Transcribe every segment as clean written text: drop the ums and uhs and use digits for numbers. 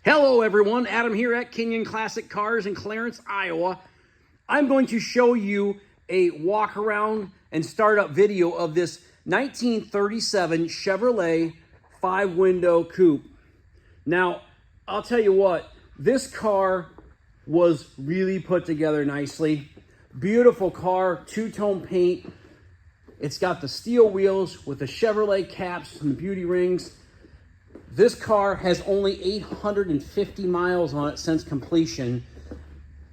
Hello everyone, Adam here at Kenyon Classic Cars in Clarence, Iowa. I'm going to show you a walk around and startup video of this 1937 Chevrolet 5-window coupe. Now, I'll tell you what, this car was really put together nicely. Beautiful car, two-tone paint. It's got the steel wheels with the Chevrolet caps and the beauty rings. This car has only 850 miles on it since completion.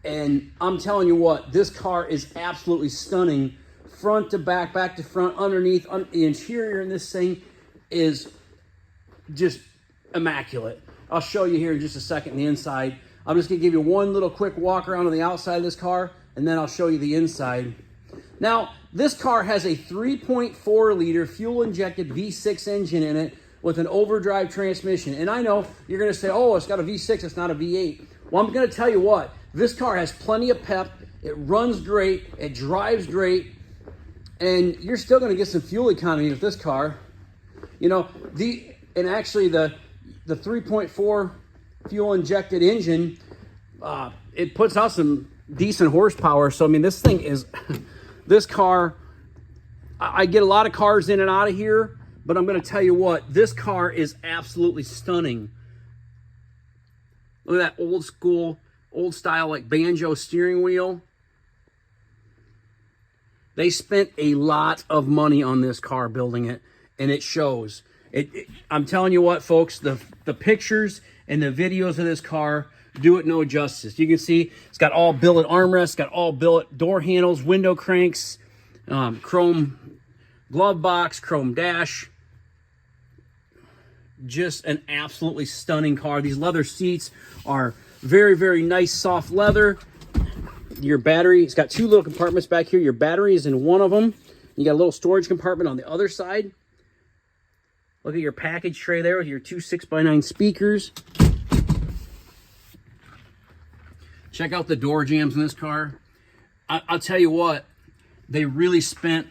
And I'm telling you what, this car is absolutely stunning. Front to back, back to front, underneath. The interior in this thing is just immaculate. I'll show you here in just a second the inside. I'm just gonna give you one little quick walk around on the outside of this car, and then I'll show you the inside. Now, this car has a 3.4 liter fuel injected V6 engine in it, with an overdrive transmission. And I know you're gonna say, oh, it's got a V6, it's not a V8. Well, I'm gonna tell you what, this car has plenty of pep, it runs great, it drives great, and you're still gonna get some fuel economy with this car. You know, actually the 3.4 fuel injected engine, it puts out some decent horsepower. So I mean, this thing is, this car, I get a lot of cars in and out of here, but I'm going to tell you what, this car is absolutely stunning. Look at that old school, old style, like banjo steering wheel. They spent a lot of money on this car building it, and it shows. I'm telling you what, folks, the pictures and the videos of this car do it no justice. You can see it's got all billet armrests, got all billet door handles, window cranks, chrome glove box, chrome dash. Just an absolutely stunning car. These leather seats are very, very nice, soft leather. Your battery, it's got two little compartments back here. Your battery is in one of them. You got a little storage compartment on the other side. Look at your package tray there with your two 6x9 speakers. Check out the door jambs in this car. I'll tell you what, they really spent,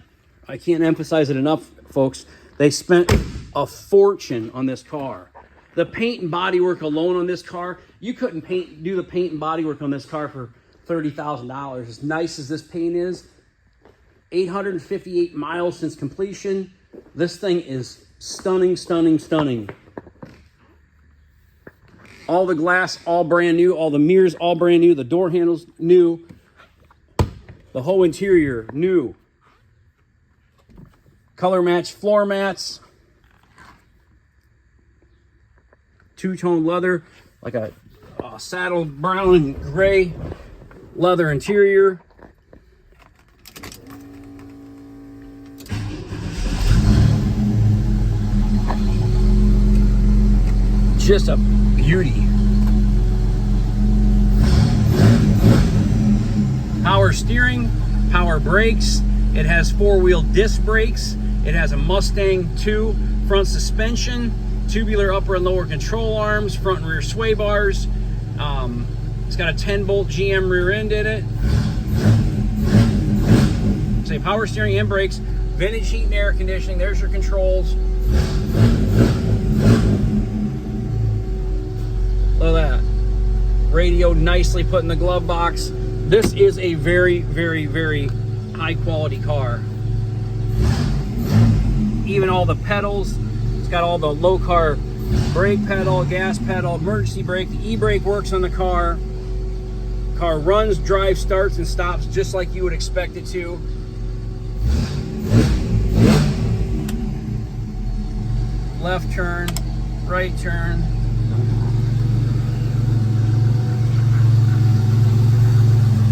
I can't emphasize it enough, folks, they spent a fortune on this car. The paint and bodywork alone on this car, you couldn't do the paint and bodywork on this car for $30,000. As nice as this paint is, 858 miles since completion. This thing is stunning, stunning, stunning. All the glass, all brand new. All the mirrors, all brand new. The door handles, new. The whole interior, new. Color match floor mats. Two-tone leather, like a saddle brown and gray leather interior. Just a beauty. Power steering, power brakes. It has four-wheel disc brakes. It has a Mustang 2 front suspension, tubular upper and lower control arms, front and rear sway bars. It's got a 10-bolt GM rear end in it. Say power steering and brakes, vintage heat and air conditioning. There's your controls. Look at that. Radio nicely put in the glove box. This is a very, very, very high quality car. Even all the pedals. It's got all the low car brake pedal, gas pedal, emergency brake. The e-brake works on the car. Car runs, drives, starts, and stops just like you would expect it to. Left turn, right turn.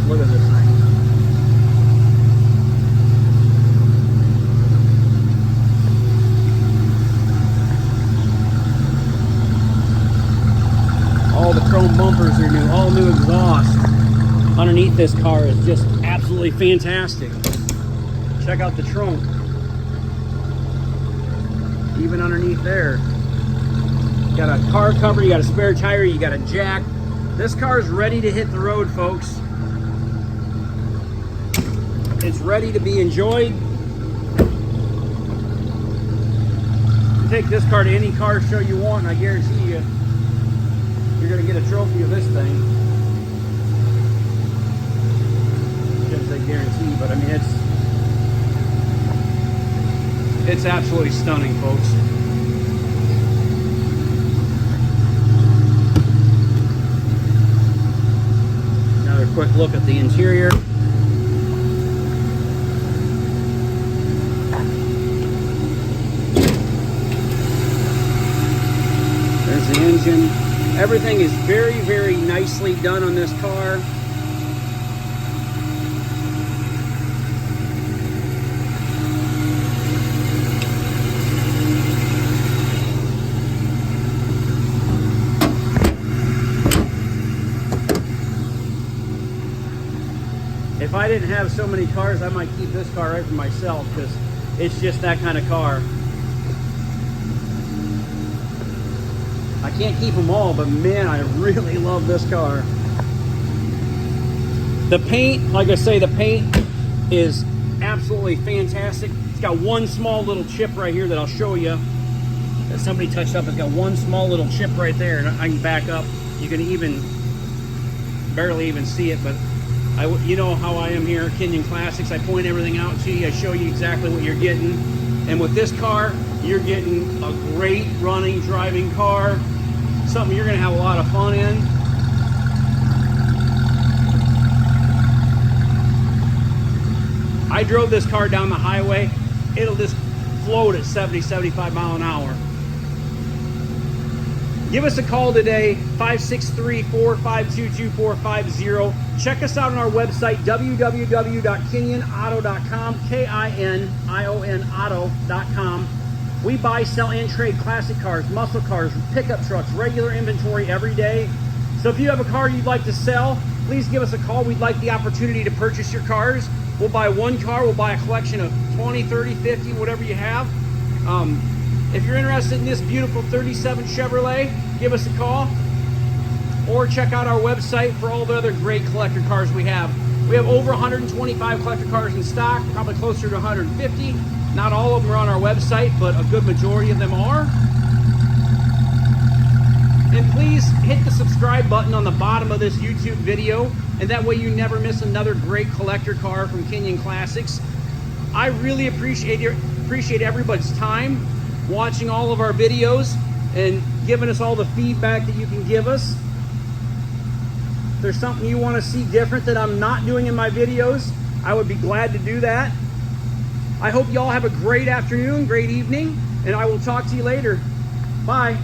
Look at this thing. All the chrome bumpers are new, all new exhaust. Underneath this car is just absolutely fantastic. Check out the trunk. Even underneath there. You got a car cover, you got a spare tire, you got a jack. This car is ready to hit the road, folks. It's ready to be enjoyed. Take this car to any car show you want, and I guarantee you you're going to get a trophy of this thing. I shouldn't say guarantee, but I mean, it's absolutely stunning, folks. Another quick look at the interior. There's the engine. Everything is very, very nicely done on this car. If I didn't have so many cars, I might keep this car right for myself because it's just that kind of car. I can't keep them all, but man, I really love this car. The paint, like I say, the paint is absolutely fantastic. It's got one small little chip right here that I'll show you that somebody touched up. It's got one small little chip right there, and I can back up. You can even barely even see it, but you know how I am here at Kenyon Classics. I point everything out to you. I show you exactly what you're getting. And with this car, you're getting a great running, driving car. Something you're going to have a lot of fun in. I drove this car down the highway. It'll just float at 70, 75 mile an hour. Give us a call today, 563-452-2450. Check us out on our website, www.kinyonauto.com, KINION auto.com. We buy, sell, and trade classic cars, muscle cars, pickup trucks, regular inventory every day. So if you have a car you'd like to sell, please give us a call. We'd like the opportunity to purchase your cars. We'll buy one car, we'll buy a collection of 20, 30, 50, whatever you have. If you're interested in this beautiful 37 Chevrolet, give us a call or check out our website for all the other great collector cars we have. We have over 125 collector cars in stock, probably closer to 150. Not all of them are on our website, but a good majority of them are. And please hit the subscribe button on the bottom of this YouTube video, and that way you never miss another great collector car from Kenyon Classics. I really appreciate everybody's time watching all of our videos and giving us all the feedback that you can give us. If there's something you want to see different that I'm not doing in my videos, I would be glad to do that. I hope you all have a great afternoon, great evening, and I will talk to you later. Bye.